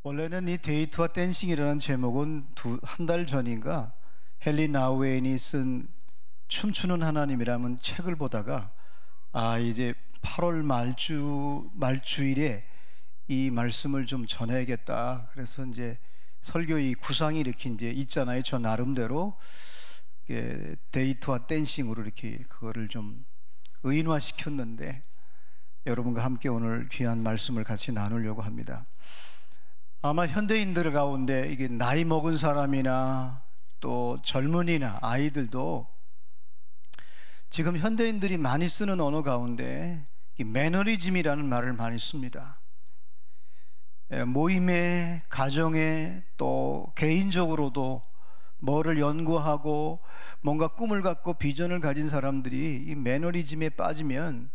원래는 이 데이트와 댄싱이라는 제목은 한 달 전인가 헨리 나우웨인이 쓴 춤추는 하나님이라는 책을 보다가 이제 8월 말주일에 이 말씀을 좀 전해야겠다. 그래서 이제 설교의 구상이 이렇게 이제 있잖아요. 저 나름대로 데이트와 댄싱으로 이렇게 그거를 좀 의인화시켰는데 여러분과 함께 오늘 귀한 말씀을 같이 나누려고 합니다. 아마 현대인들 가운데 이게 나이 먹은 사람이나 또 젊은이나 아이들도 지금 현대인들이 많이 쓰는 언어 가운데 이 매너리즘이라는 말을 많이 씁니다. 모임에, 가정에, 또 개인적으로도 뭐를 연구하고 뭔가 꿈을 갖고 비전을 가진 사람들이 이 매너리즘에 빠지면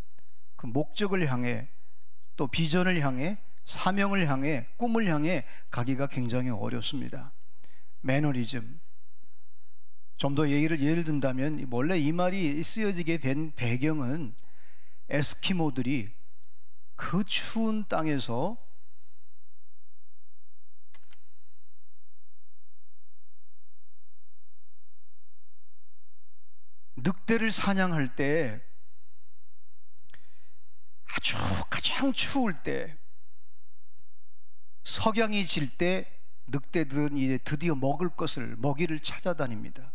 그 목적을 향해, 또 비전을 향해, 사명을 향해, 꿈을 향해 가기가 굉장히 어렵습니다. 매너리즘. 좀 더 예를 든다면 원래 이 말이 쓰여지게 된 배경은 에스키모들이 그 추운 땅에서 늑대를 사냥할 때 아주 가장 추울 때, 석양이 질 때 늑대들은 이제 드디어 먹을 것을, 먹이를 찾아다닙니다.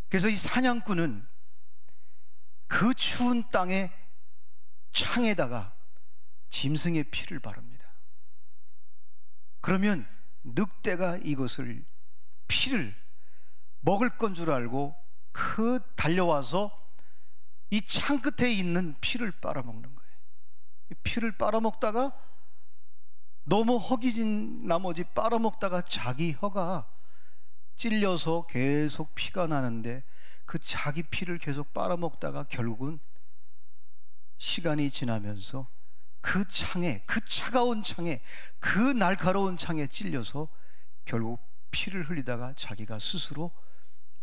그래서 이 사냥꾼은 그 추운 땅의 창에다가 짐승의 피를 바릅니다. 그러면 늑대가 이것을, 피를 먹을 건 줄 알고 달려와서 이 창 끝에 있는 피를 빨아먹는 거예요. 피를 빨아먹다가 너무 허기진 나머지 빨아먹다가 자기 혀가 찔려서 계속 피가 나는데 그 자기 피를 계속 빨아먹다가 결국은 시간이 지나면서 그 창에, 그 차가운 창에, 그 날카로운 창에 찔려서 결국 피를 흘리다가 자기가 스스로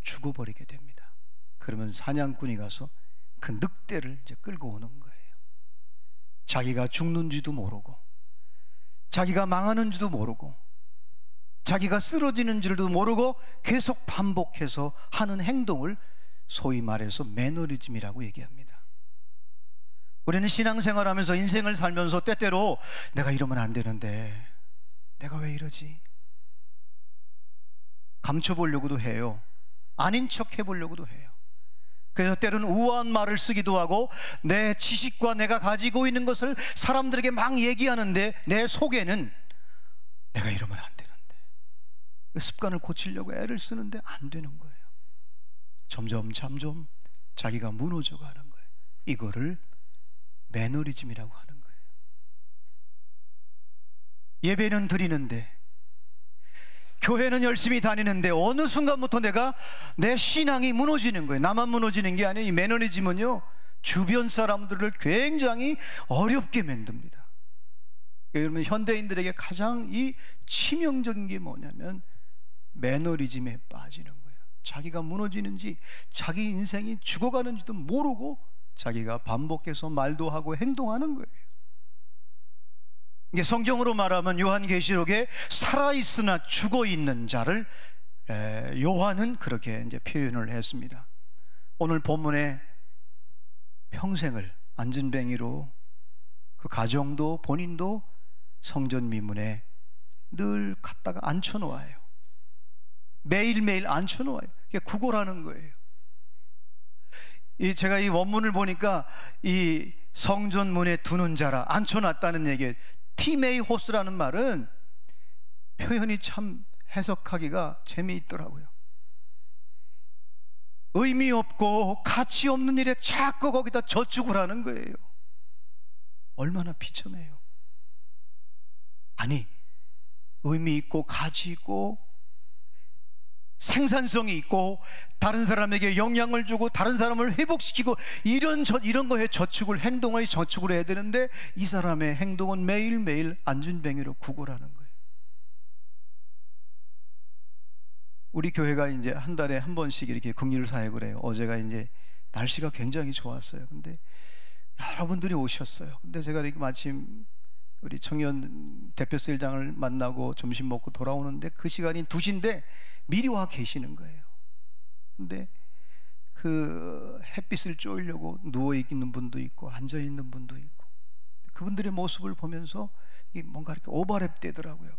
죽어버리게 됩니다. 그러면 사냥꾼이 가서 그 늑대를 이제 끌고 오는 거예요. 자기가 죽는지도 모르고, 자기가 망하는지도 모르고, 자기가 쓰러지는 줄도 모르고 계속 반복해서 하는 행동을 소위 말해서 매너리즘이라고 얘기합니다. 우리는 신앙생활하면서 인생을 살면서 때때로 내가 이러면 안 되는데 내가 왜 이러지? 감춰보려고도 해요. 아닌 척 해보려고도 해요. 그래서 때로는 우아한 말을 쓰기도 하고 내 지식과 내가 가지고 있는 것을 사람들에게 막 얘기하는데 내 속에는 내가 이러면 안 되는데, 습관을 고치려고 애를 쓰는데 안 되는 거예요. 점점 자기가 무너져 가는 거예요. 이거를 매너리즘이라고 하는 거예요. 예배는 드리는데, 교회는 열심히 다니는데 어느 순간부터 내 신앙이 무너지는 거예요. 나만 무너지는 게 아니에요. 이 매너리즘은요, 주변 사람들을 굉장히 어렵게 만듭니다. 여러분, 현대인들에게 가장 이 치명적인 게 뭐냐면 매너리즘에 빠지는 거예요. 자기가 무너지는지, 자기 인생이 죽어가는지도 모르고 자기가 반복해서 말도 하고 행동하는 거예요. 이게 성경으로 말하면 요한계시록에 살아있으나 죽어있는 자를 요한은 그렇게 이제 표현을 했습니다. 오늘 본문에 평생을 안전뱅이로 그 가정도 본인도 성전 미문에 늘 갖다가 앉혀놓아요. 매일매일 앉혀놓아요. 그게 구걸하는 거예요. 제가 이 원문을 보니까 이 성전 문에 두는 자라, 앉혀놨다는 얘기예요. 티메이 호스라는 말은 표현이 참 해석하기가 재미있더라고요. 의미 없고 가치 없는 일에 자꾸 거기다 저축을 하는 거예요. 얼마나 비참해요. 아니, 의미 있고 가치 있고 생산성이 있고 다른 사람에게 영향을 주고 다른 사람을 회복시키고 이런 거에 행동을 저축을 해야 되는데 이 사람의 행동은 매일매일 안전뱅이로 구걸하는 거예요. 우리 교회가 이제 한 달에 한 번씩 이렇게 긍휼 사역을 해요. 어제가 이제 날씨가 굉장히 좋았어요. 근데 여러분들이 오셨어요. 근데 제가 이렇게 마침 우리 청년 대표셀장을 만나고 점심 먹고 돌아오는데 그 시간이 2시인데 미리 와 계시는 거예요. 근데 그 햇빛을 쬐려고 누워있는 분도 있고 앉아있는 분도 있고, 그분들의 모습을 보면서 뭔가 이렇게 오버랩 되더라고요.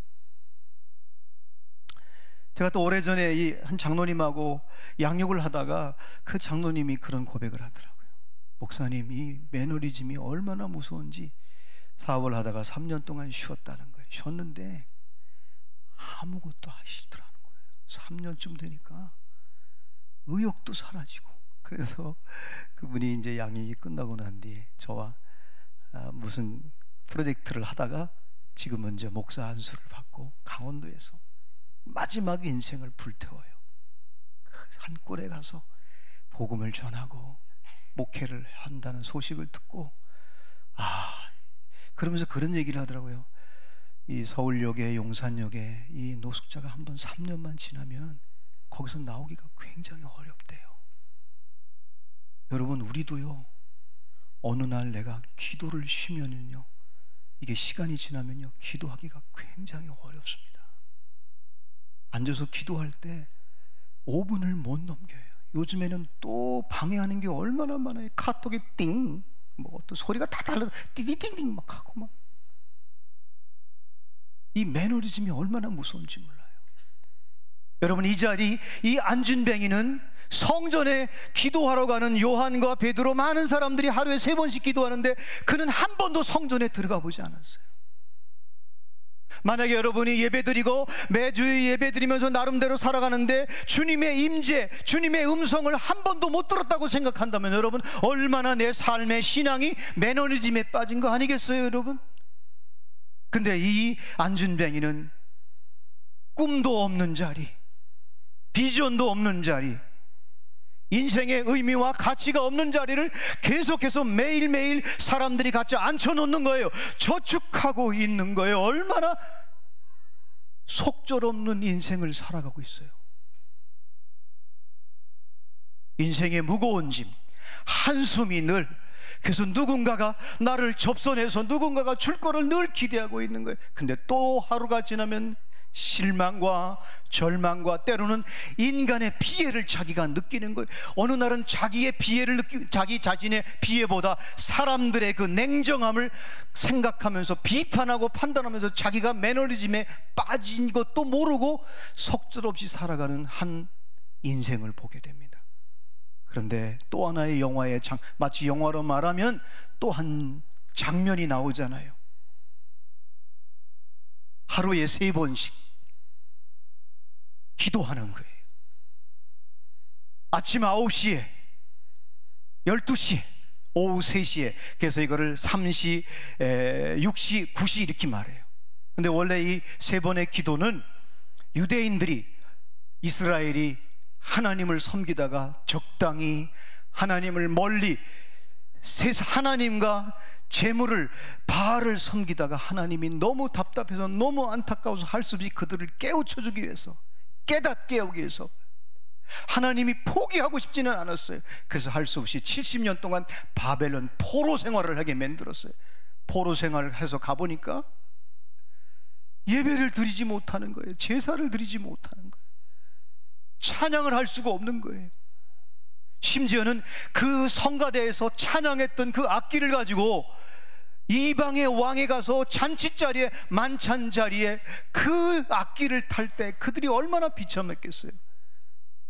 제가 또 오래전에 이 한 장로님하고 양육을 하다가 그 장로님이 그런 고백을 하더라고요. 목사님, 이 매너리즘이 얼마나 무서운지 사업을 하다가 3년 동안 쉬었다는 거예요. 쉬었는데 아무것도 하시더라는 거예요. 3년쯤 되니까 의욕도 사라지고. 그래서 그분이 이제 양육이 끝나고 난 뒤에 저와 무슨 프로젝트를 하다가 지금은 이제 목사 안수를 받고 강원도에서 마지막 인생을 불태워요. 그 산골에 가서 복음을 전하고 목회를 한다는 소식을 듣고, 그러면서 그런 얘기를 하더라고요. 이 서울역에 용산역에 이 노숙자가 한번 3년만 지나면 거기서 나오기가 굉장히 어렵대요. 여러분, 우리도요, 어느 날 내가 기도를 쉬면은요, 이게 시간이 지나면요, 기도하기가 굉장히 어렵습니다. 앉아서 기도할 때 5분을 못 넘겨요. 요즘에는 또 방해하는 게 얼마나 많아요. 카톡에 띵, 뭐 어떤 소리가 다 달라, 띠디띵띵 막 하고 막. 이 매너리즘이 얼마나 무서운지 몰라요. 여러분, 이 자리, 이 안준뱅이는 성전에 기도하러 가는 요한과 베드로, 많은 사람들이 하루에 3번씩 기도하는데 그는 한 번도 성전에 들어가 보지 않았어요. 만약에 여러분이 예배드리고 매주 예배드리면서 나름대로 살아가는데 주님의 임재, 주님의 음성을 한 번도 못 들었다고 생각한다면 여러분, 얼마나 내 삶의 신앙이 매너리즘에 빠진 거 아니겠어요, 여러분? 근데 이 안준뱅이는 꿈도 없는 자리, 비전도 없는 자리, 인생의 의미와 가치가 없는 자리를 계속해서 매일매일 사람들이 같이 앉혀놓는 거예요. 저축하고 있는 거예요. 얼마나 속절없는 인생을 살아가고 있어요. 인생의 무거운 짐, 한숨이 늘, 그래서 누군가가 나를 접선해서 누군가가 줄 거를 늘 기대하고 있는 거예요. 근데 또 하루가 지나면 실망과 절망과 때로는 인간의 피해를 자기가 느끼는 거예요. 어느 날은 자기의 피해를 자기 자신의 피해보다 사람들의 그 냉정함을 생각하면서 비판하고 판단하면서 자기가 매너리즘에 빠진 것도 모르고 속절없이 살아가는 한 인생을 보게 됩니다. 그런데 또 하나의 영화의 마치 영화로 말하면 또 한 장면이 나오잖아요. 하루에 3번씩 기도하는 거예요. 아침 9시에, 12시에, 오후 3시에. 그래서 이거를 3시, 6시, 9시 이렇게 말해요. 근데 원래 이 3번의 기도는 유대인들이, 이스라엘이 하나님을 섬기다가 적당히 하나님을 멀리, 하나님과 재물을, 바알을 섬기다가 하나님이 너무 답답해서 너무 안타까워서 할 수 없이 그들을 깨우쳐주기 위해서, 깨닫게 하기 위해서 하나님이 포기하고 싶지는 않았어요. 그래서 할 수 없이 70년 동안 바벨론 포로 생활을 하게 만들었어요. 포로 생활을 해서 가보니까 예배를 드리지 못하는 거예요. 제사를 드리지 못하는 거예요. 찬양을 할 수가 없는 거예요. 심지어는 그 성가대에서 찬양했던 그 악기를 가지고 이방의 왕에 가서 잔치자리에, 만찬자리에 그 악기를 탈 때 그들이 얼마나 비참했겠어요.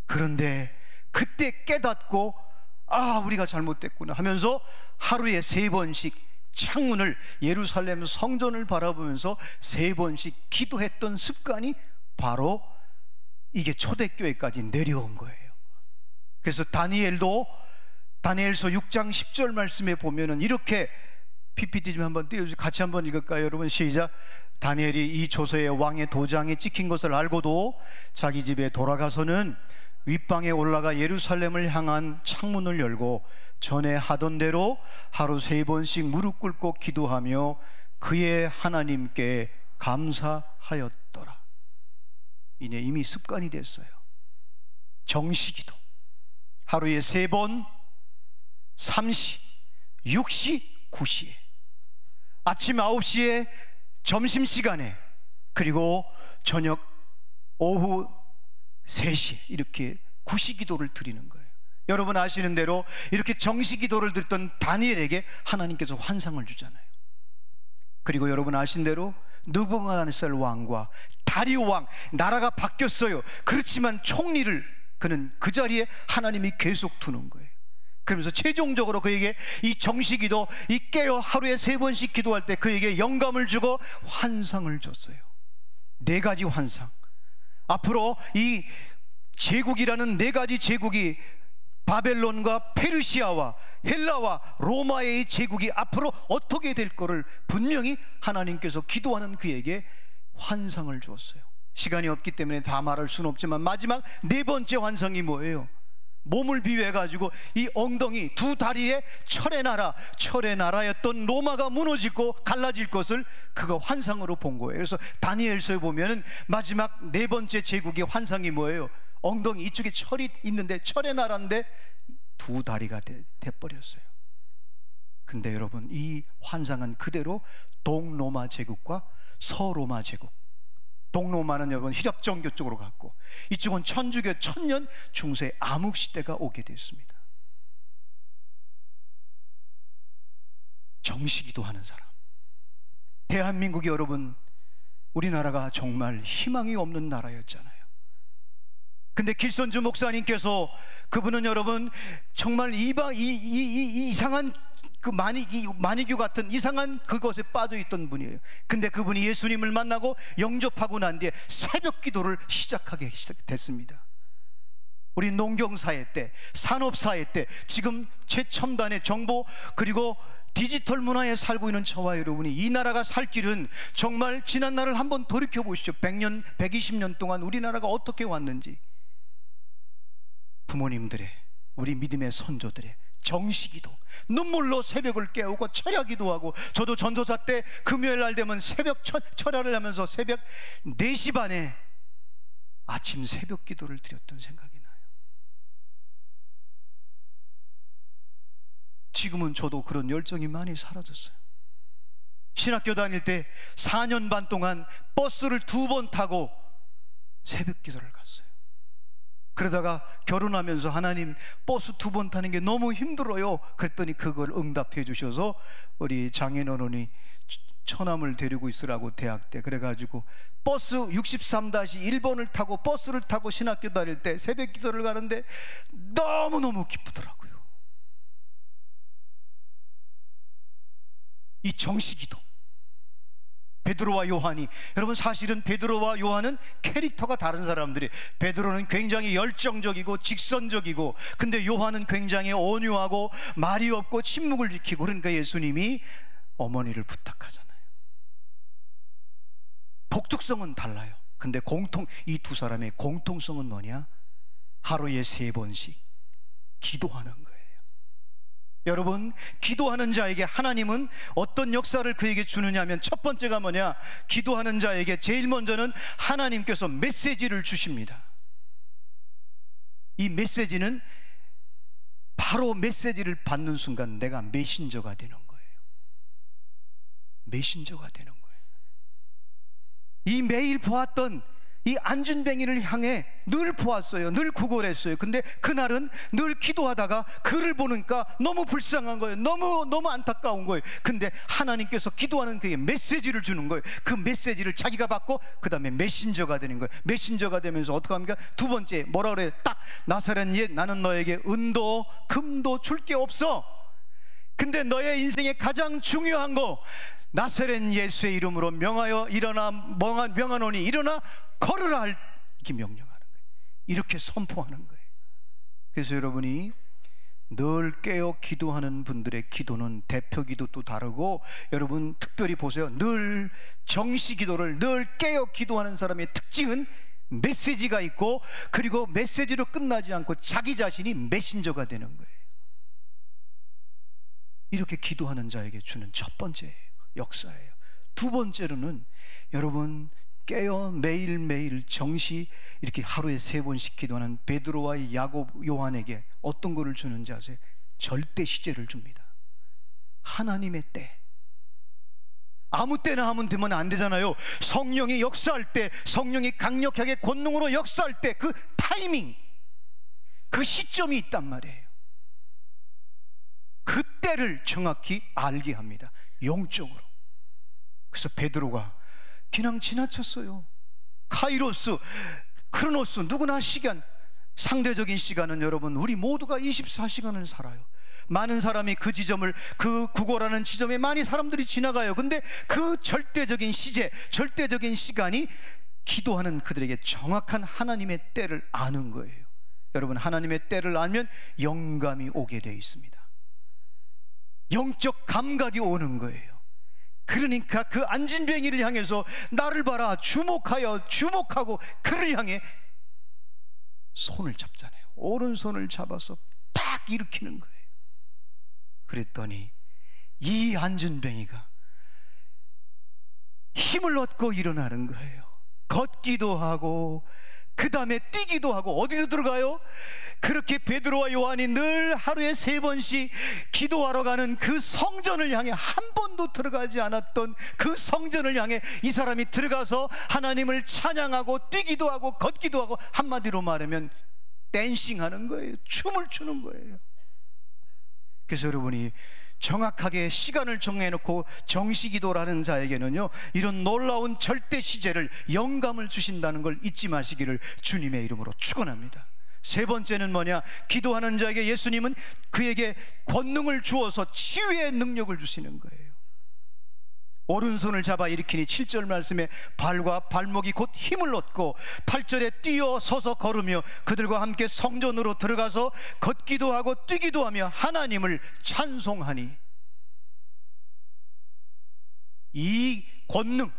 그런데 그때 깨닫고 우리가 잘못됐구나 하면서 하루에 3번씩 창문을, 예루살렘 성전을 바라보면서 3번씩 기도했던 습관이 바로 이게 초대교회까지 내려온 거예요. 그래서 다니엘도 다니엘서 6장 10절 말씀에 보면은 이렇게, PPT 좀 한번 띄워주세요. 같이 한번 읽을까요, 여러분? 시작. 다니엘이 이 조서에 왕의 도장이 찍힌 것을 알고도 자기 집에 돌아가서는 윗방에 올라가 예루살렘을 향한 창문을 열고 전에 하던 대로 하루 3번씩 무릎 꿇고 기도하며 그의 하나님께 감사하였더라. 이제 이미 습관이 됐어요. 정시기도 하루에 3번, 3시, 6시, 9시에, 아침 9시에, 점심시간에, 그리고 저녁 오후 3시 이렇게 구시기도를 드리는 거예요. 여러분 아시는 대로 이렇게 정시기도를 드렸던 다니엘에게 하나님께서 환상을 주잖아요. 그리고 여러분 아신 대로 느부갓네살 왕과 다리오 왕, 나라가 바뀌었어요. 그렇지만 총리를 그는 그 자리에 하나님이 계속 두는 거예요. 그러면서 최종적으로 그에게 이 정시기도, 이 깨어 하루에 3번씩 기도할 때 그에게 영감을 주고 환상을 줬어요. 4가지 환상. 앞으로 이 제국이라는 4가지 제국이, 바벨론과 페르시아와 헬라와 로마의 제국이 앞으로 어떻게 될 거를 분명히 하나님께서 기도하는 그에게 환상을 주었어요. 시간이 없기 때문에 다 말할 수는 없지만 마지막 4번째 환상이 뭐예요? 몸을 비유해가지고 이 엉덩이, 2 다리에 철의 나라였던 로마가 무너지고 갈라질 것을 그거 환상으로 본 거예요. 그래서 다니엘서에 보면은 마지막 4번째 제국의 환상이 뭐예요? 엉덩이 이쪽에 철이 있는데, 철의 나라인데 2 다리가 돼버렸어요. 근데 여러분, 이 환상은 그대로 동로마 제국과 서로마 제국, 동로마는 여러분 히랍종교 쪽으로 갔고, 이쪽은 천주교 천년 중세 암흑시대가 오게 됐습니다. 정시기도 하는 사람, 대한민국이 여러분, 우리나라가 정말 희망이 없는 나라였잖아요. 근데 길선주 목사님께서, 그분은 여러분 정말 이상한 그 마니교 같은 이상한 그것에 빠져있던 분이에요. 근데 그분이 예수님을 만나고 영접하고 난 뒤에 새벽 기도를 시작하게 됐습니다. 우리 농경사회 때, 산업사회 때, 지금 최첨단의 정보 그리고 디지털 문화에 살고 있는 저와 여러분이 이 나라가 살 길은 정말 지난 날을 한번 돌이켜 보시죠. 100년, 120년 동안 우리나라가 어떻게 왔는지. 부모님들의, 우리 믿음의 선조들의 정시기도, 눈물로 새벽을 깨우고 철야 기도하고, 저도 전도사 때 금요일 날 되면 새벽 철야를 하면서 새벽 4시 반에 아침 새벽 기도를 드렸던 생각이 나요. 지금은 저도 그런 열정이 많이 사라졌어요. 신학교 다닐 때 4년 반 동안 버스를 2번 타고 새벽 기도를 갔어요. 그러다가 결혼하면서 하나님, 버스 2번 타는 게 너무 힘들어요. 그랬더니 그걸 응답해 주셔서 우리 장인어른이 처남을 데리고 있으라고 대학 때, 그래가지고 버스 63-1번을 타고 버스를 타고 신학교 다닐 때 새벽 기도를 가는데 너무너무 기쁘더라고요. 이 정시기도, 베드로와 요한이, 여러분 사실은 베드로와 요한은 캐릭터가 다른 사람들이, 베드로는 굉장히 열정적이고 직선적이고, 근데 요한은 굉장히 온유하고 말이 없고 침묵을 지키고, 그러니까 예수님이 어머니를 부탁하잖아요. 독특성은 달라요. 근데 이 2 사람의 공통성은 뭐냐? 하루에 3번씩 기도하는 거예요. 여러분, 기도하는 자에게 하나님은 어떤 역사를 그에게 주느냐 하면, 첫 번째가 뭐냐? 기도하는 자에게 제일 먼저는 하나님께서 메시지를 주십니다. 이 메시지는 바로 메시지를 받는 순간 내가 메신저가 되는 거예요. 메신저가 되는 거예요. 이 매일 보았던 이 안준뱅이를 향해 늘 보았어요. 늘 구걸했어요. 근데 그날은 늘 기도하다가 그를 보니까 너무 불쌍한 거예요. 너무 안타까운 거예요. 근데 하나님께서 기도하는 그에게 메시지를 주는 거예요. 그 메시지를 자기가 받고 그 다음에 메신저가 되는 거예요. 메신저가 되면서 어떻게 합니까? 2번째 뭐라 그래요? 딱 나사렛 옛, 나는 너에게 은도 금도 줄 게 없어. 근데 너의 인생에 가장 중요한 거, 나사렛 예수의 이름으로 명하여 일어나, 명하노니 일어나 걸으라, 이렇게 명령하는 거예요. 이렇게 선포하는 거예요. 그래서 여러분이 늘 깨어 기도하는 분들의 기도는 대표 기도도 다르고, 여러분 특별히 보세요. 늘 정시 기도를 늘 깨어 기도하는 사람의 특징은 메시지가 있고, 그리고 메시지로 끝나지 않고 자기 자신이 메신저가 되는 거예요. 이렇게 기도하는 자에게 주는 첫 번째 역사예요. 2번째로는 여러분 깨어 매일매일 정시 이렇게 하루에 3번씩 기도하는 베드로와 야곱, 요한에게 어떤 거를 주는지 아세요? 절대 시제를 줍니다. 하나님의 때, 아무 때나 하면 되면 안 되잖아요. 성령이 역사할 때, 성령이 강력하게 권능으로 역사할 때 그 타이밍, 그 시점이 있단 말이에요. 그 때를 정확히 알게 합니다, 영적으로. 그래서 베드로가 그냥 지나쳤어요. 카이로스, 크로노스, 누구나 시간, 상대적인 시간은 여러분 우리 모두가 24시간을 살아요. 많은 사람이 그 지점을, 그 구걸하는 지점에 많이 사람들이 지나가요. 근데 그 절대적인 시제, 절대적인 시간이 기도하는 그들에게 정확한 하나님의 때를 아는 거예요. 여러분, 하나님의 때를 알면 영감이 오게 되어 있습니다. 영적 감각이 오는 거예요. 그러니까 그 안진뱅이를 향해서 나를 봐라, 주목하고 그를 향해 손을 잡잖아요. 오른손을 잡아서 딱 일으키는 거예요. 그랬더니 이 안진뱅이가 힘을 얻고 일어나는 거예요. 걷기도 하고 그 다음에 뛰기도 하고. 어디로 들어가요? 그렇게 베드로와 요한이 늘 하루에 3번씩 기도하러 가는 그 성전을 향해, 한 번도 들어가지 않았던 그 성전을 향해 이 사람이 들어가서 하나님을 찬양하고 뛰기도 하고 걷기도 하고, 한마디로 말하면 댄싱하는 거예요. 춤을 추는 거예요. 그래서 여러분이 정확하게 시간을 정해놓고 정시기도라는 자에게는요, 이런 놀라운 절대 시제를, 영감을 주신다는 걸 잊지 마시기를 주님의 이름으로 축원합니다. 세 번째는 뭐냐? 기도하는 자에게 예수님은 그에게 권능을 주어서 치유의 능력을 주시는 거예요. 오른손을 잡아 일으키니 7절 말씀에 발과 발목이 곧 힘을 얻고 8절에 뛰어 서서 걸으며 그들과 함께 성전으로 들어가서 걷기도 하고 뛰기도 하며 하나님을 찬송하니. 이 권능,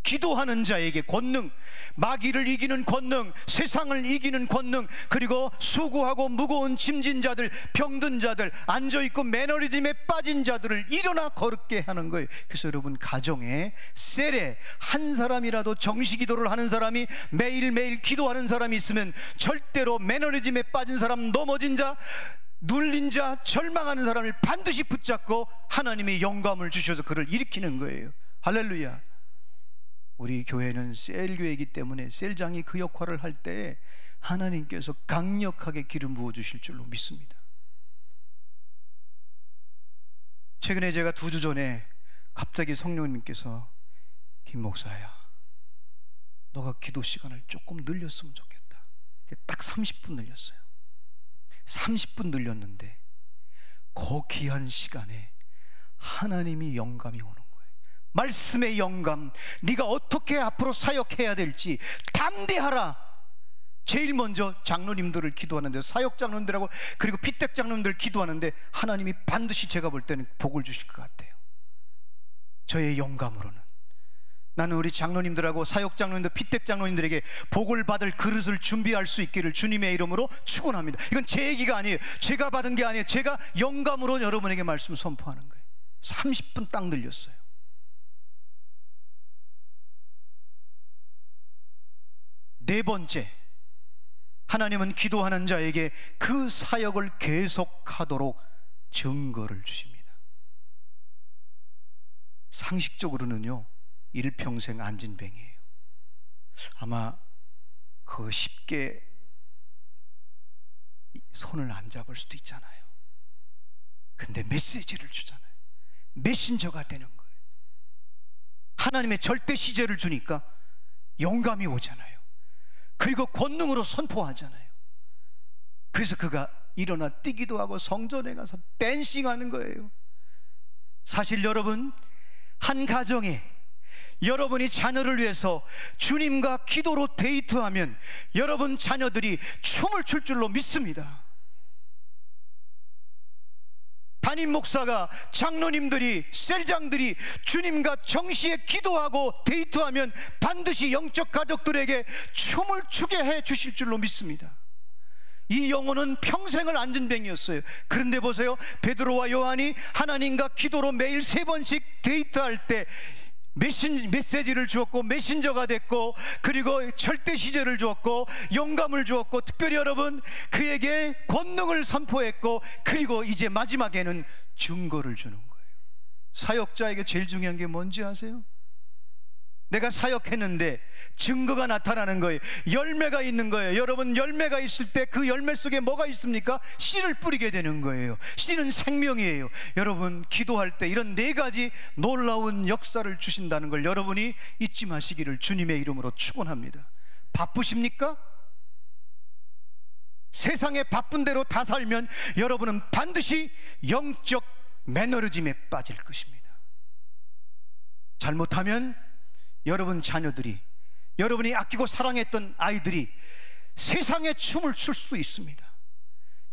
기도하는 자에게 권능, 마귀를 이기는 권능, 세상을 이기는 권능, 그리고 수고하고 무거운 짐진 자들, 병든 자들, 앉아있고 매너리즘에 빠진 자들을 일어나 걸게 하는 거예요. 그래서 여러분, 가정에 셀에 한 사람이라도 정시기도를 하는 사람이, 매일매일 기도하는 사람이 있으면 절대로 매너리즘에 빠진 사람, 넘어진 자, 눌린 자, 절망하는 사람을 반드시 붙잡고 하나님의 영감을 주셔서 그를 일으키는 거예요. 할렐루야. 우리 교회는 셀교회이기 때문에 셀장이 그 역할을 할 때 하나님께서 강력하게 기름 부어 주실 줄로 믿습니다. 최근에 제가 2주 전에 갑자기 성령님께서 김 목사야, 너가 기도 시간을 조금 늘렸으면 좋겠다. 딱 30분 늘렸어요. 30분 늘렸는데 그 귀한 시간에 하나님이 영감이 오는, 말씀의 영감, 네가 어떻게 앞으로 사역해야 될지 담대하라. 제일 먼저 장로님들을 기도하는데, 사역 장로님들하고 그리고 피택 장로님들 기도하는데 하나님이 반드시 제가 볼 때는 복을 주실 것 같아요. 저의 영감으로는 나는 우리 장로님들하고 사역 장로님들, 피택 장로님들에게 복을 받을 그릇을 준비할 수 있기를 주님의 이름으로 축원합니다. 이건 제 얘기가 아니에요. 제가 받은 게 아니에요. 제가 영감으로 여러분에게 말씀을 선포하는 거예요. 30분 딱 늘렸어요. 네 번째, 하나님은 기도하는 자에게 그 사역을 계속하도록 증거를 주십니다. 상식적으로는요, 일평생 안진뱅이에요. 아마 그 쉽게 손을 안 잡을 수도 있잖아요. 근데 메시지를 주잖아요. 메신저가 되는 거예요. 하나님의 절대 시제를 주니까 영감이 오잖아요. 그리고 권능으로 선포하잖아요. 그래서 그가 일어나 뛰기도 하고 성전에 가서 댄싱하는 거예요. 사실 여러분, 한 가정에 여러분이 자녀를 위해서 주님과 기도로 데이트하면 여러분 자녀들이 춤을 출 줄로 믿습니다. 담임 목사가, 장로님들이, 셀장들이 주님과 정시에 기도하고 데이트하면 반드시 영적 가족들에게 춤을 추게 해 주실 줄로 믿습니다. 이 영혼은 평생을 안진뱅이였어요. 그런데 보세요, 베드로와 요한이 하나님과 기도로 매일 3번씩 데이트할 때 메시지를 주었고 메신저가 됐고, 그리고 절대 시제를 주었고 영감을 주었고, 특별히 여러분 그에게 권능을 선포했고, 그리고 이제 마지막에는 증거를 주는 거예요. 사역자에게 제일 중요한 게 뭔지 아세요? 내가 사역했는데 증거가 나타나는 거예요. 열매가 있는 거예요. 여러분, 열매가 있을 때 그 열매 속에 뭐가 있습니까? 씨를 뿌리게 되는 거예요. 씨는 생명이에요. 여러분, 기도할 때 이런 4가지 놀라운 역사를 주신다는 걸 여러분이 잊지 마시기를 주님의 이름으로 축원합니다. 바쁘십니까? 세상에 바쁜 대로 다 살면 여러분은 반드시 영적 매너리즘에 빠질 것입니다. 잘못하면 여러분 자녀들이, 여러분이 아끼고 사랑했던 아이들이 세상에 춤을 출 수도 있습니다.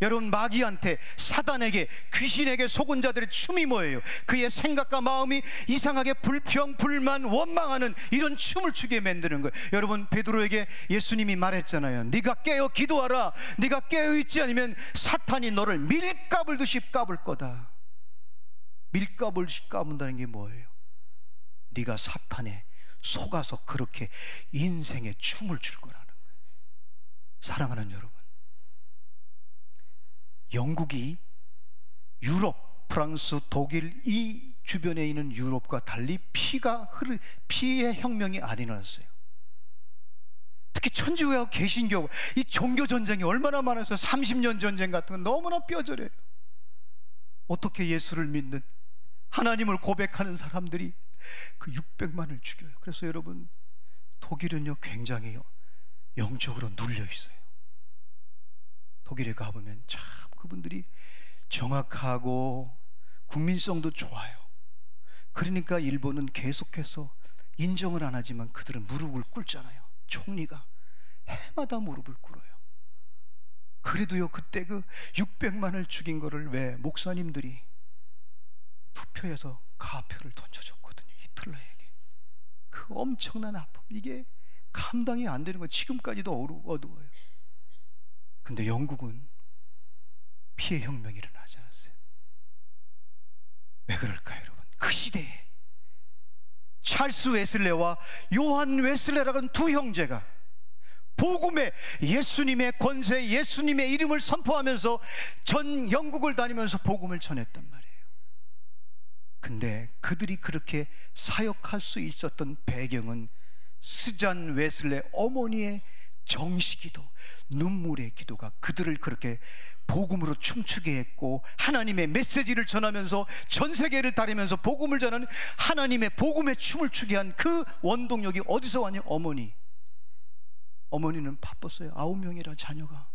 여러분, 마귀한테, 사단에게, 귀신에게 속은 자들의 춤이 뭐예요? 그의 생각과 마음이 이상하게 불평, 불만, 원망하는 이런 춤을 추게 만드는 거예요. 여러분, 베드로에게 예수님이 말했잖아요. 네가 깨어 기도하라. 네가 깨어있지 않으면 사탄이 너를 밀가불 듯이 까불 거다. 밀가불 듯이 까분다는 게 뭐예요? 네가 사탄에 속아서 그렇게 인생의 춤을 출 거라는 거예요. 사랑하는 여러분, 영국이 유럽, 프랑스, 독일 이 주변에 있는 유럽과 달리 피의 혁명이 안 일어났어요. 특히 천주교와 개신교, 이 종교 전쟁이 얼마나 많아서 30년 전쟁 같은 건 너무나 뼈저려요. 어떻게 예수를 믿는, 하나님을 고백하는 사람들이 그 600만을 죽여요. 그래서 여러분, 독일은요 굉장히 영적으로 눌려 있어요. 독일에 가보면 참 그분들이 정확하고 국민성도 좋아요. 그러니까 일본은 계속해서 인정을 안 하지만 그들은 무릎을 꿇잖아요. 총리가 해마다 무릎을 꿇어요. 그래도요, 그때 그 600만을 죽인 거를 왜 목사님들이 투표해서 가표를 던져줬거든요. 히틀러에게. 그 엄청난 아픔, 이게 감당이 안 되는 거 지금까지도 어두워요. 근데 영국은 피해 혁명이 일어나지 않았어요. 왜 그럴까요, 여러분? 그 시대에 찰스 웨슬레와 요한 웨슬레라는 두 형제가 복음의, 예수님의 권세, 예수님의 이름을 선포하면서 전 영국을 다니면서 복음을 전했단 말이에요. 근데 그들이 그렇게 사역할 수 있었던 배경은 스잔 웨슬레 어머니의 정식기도, 눈물의 기도가 그들을 그렇게 복음으로 춤추게 했고, 하나님의 메시지를 전하면서 전 세계를 다니면서 복음을 전하는 하나님의 복음의 춤을 추게 한 그 원동력이 어디서 왔냐? 어머니는 바빴어요. 9명이라 자녀가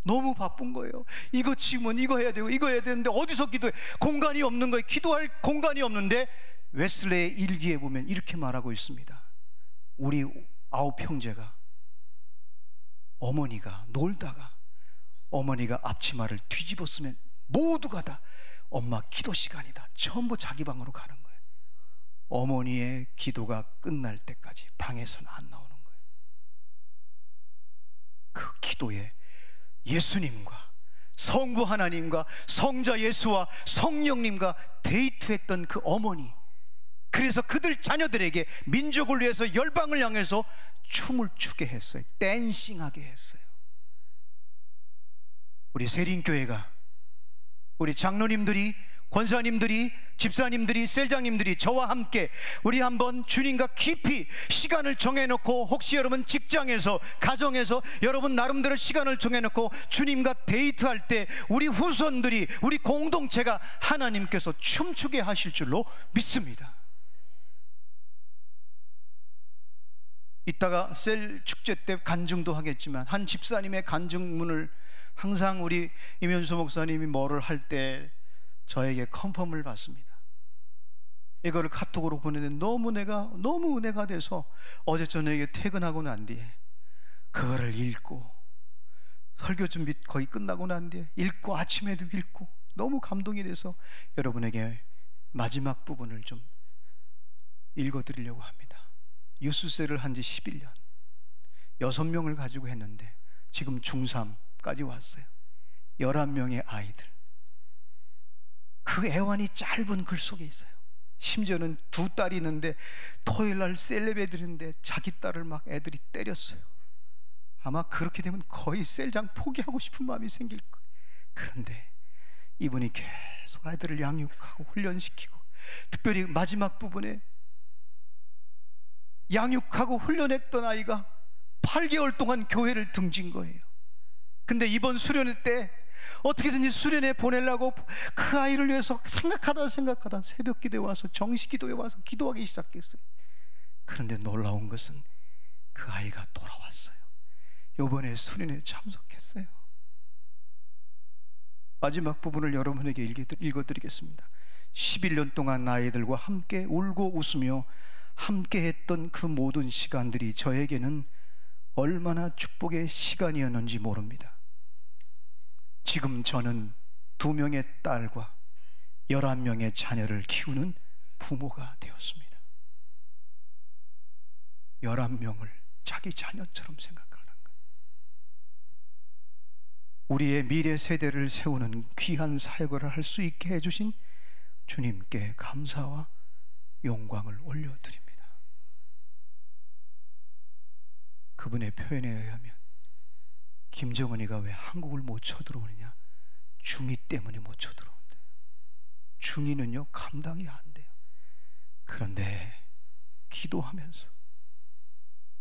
너무 바쁜 거예요. 이거 지금은 이거 해야 되고 이거 해야 되는데 어디서 기도해? 공간이 없는 거예요. 기도할 공간이 없는데 웨슬레의 일기에 보면 이렇게 말하고 있습니다. 우리 9 형제가 어머니가 놀다가 어머니가 앞치마를 뒤집었으면 모두가 다 엄마 기도 시간이다, 전부 자기 방으로 가는 거예요. 어머니의 기도가 끝날 때까지 방에서는 안 나오는 거예요. 그 기도에 예수님과 성부 하나님과 성자 예수와 성령님과 데이트했던 그 어머니, 그래서 그들 자녀들에게 민족을 위해서 열방을 향해서 춤을 추게 했어요. 댄싱하게 했어요. 우리 세린교회가, 우리 장로님들이, 권사님들이, 집사님들이, 셀장님들이 저와 함께 우리 한번 주님과 깊이 시간을 정해놓고, 혹시 여러분 직장에서, 가정에서 여러분 나름대로 시간을 정해놓고 주님과 데이트할 때 우리 후손들이, 우리 공동체가 하나님께서 춤추게 하실 줄로 믿습니다. 이따가 셀 축제 때 간증도 하겠지만, 한 집사님의 간증문을 항상 우리 임현수 목사님이 뭐를 할 때 저에게 컨펌을 받습니다. 이거를 카톡으로 보내는데 너무 은혜가 돼서 어제 저녁에 퇴근하고 난 뒤에 그거를 읽고, 설교 준비 거의 끝나고 난 뒤에 읽고, 아침에도 읽고 너무 감동이 돼서 여러분에게 마지막 부분을 좀 읽어드리려고 합니다. 유수세를 한 지 11년, 6명을 가지고 했는데 지금 중3까지 왔어요. 11명의 아이들. 그 애환이 짧은 글 속에 있어요. 심지어는 2 딸이 있는데 토요일날 셀레브에 드리는데 자기 딸을 막 애들이 때렸어요. 아마 그렇게 되면 거의 셀장 포기하고 싶은 마음이 생길 거예요. 그런데 이분이 계속 아이들을 양육하고 훈련시키고 특별히 마지막 부분에 양육하고 훈련했던 아이가 8개월 동안 교회를 등진 거예요. 근데 이번 수련회 때 어떻게든지 수련회 보내려고 그 아이를 위해서 생각하다 새벽 기도에 와서 정식 기도에 와서 기도하기 시작했어요. 그런데 놀라운 것은 그 아이가 돌아왔어요. 이번에 수련회에 참석했어요. 마지막 부분을 여러분에게 읽어드리겠습니다. 11년 동안 아이들과 함께 울고 웃으며 함께 했던 그 모든 시간들이 저에게는 얼마나 축복의 시간이었는지 모릅니다. 지금 저는 2명의 딸과 11명의 자녀를 키우는 부모가 되었습니다. 11명을 자기 자녀처럼 생각하는 거예요. 우리의 미래 세대를 세우는 귀한 사역을 할 수 있게 해주신 주님께 감사와 영광을 올려드립니다. 그분의 표현에 의하면 김정은이가 왜 한국을 못 쳐들어오느냐? 중이 때문에 못 쳐들어온대요. 중이는요 감당이 안 돼요. 그런데 기도하면서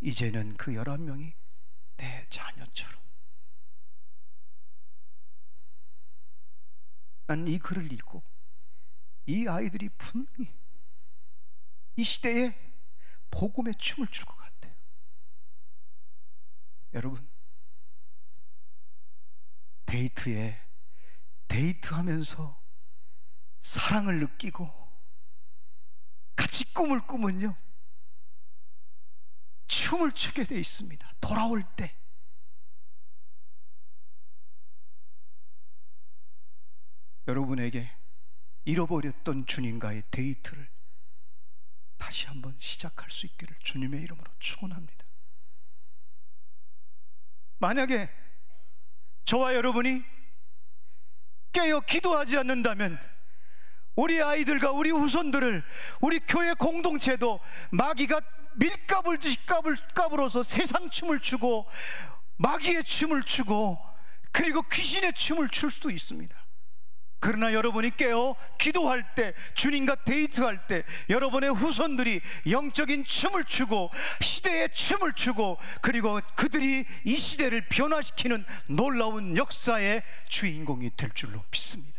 이제는 그 11명이 내 자녀처럼. 난 이 글을 읽고 이 아이들이 분명히 이 시대에 복음의 춤을 출 것 같아요. 여러분, 데이트하면서 사랑을 느끼고 같이 꿈을 꾸면요 춤을 추게 돼 있습니다. 돌아올 때 여러분에게 잃어버렸던 주님과의 데이트를 다시 한번 시작할 수 있기를 주님의 이름으로 축원합니다. 만약에 저와 여러분이 깨어 기도하지 않는다면 우리 아이들과 우리 후손들을, 우리 교회 공동체도 마귀가 밀가불 듯이 까불어서 세상 춤을 추고 마귀의 춤을 추고 그리고 귀신의 춤을 출 수도 있습니다. 그러나 여러분이 깨어 기도할 때, 주님과 데이트할 때 여러분의 후손들이 영적인 춤을 추고 시대의 춤을 추고 그리고 그들이 이 시대를 변화시키는 놀라운 역사의 주인공이 될 줄로 믿습니다.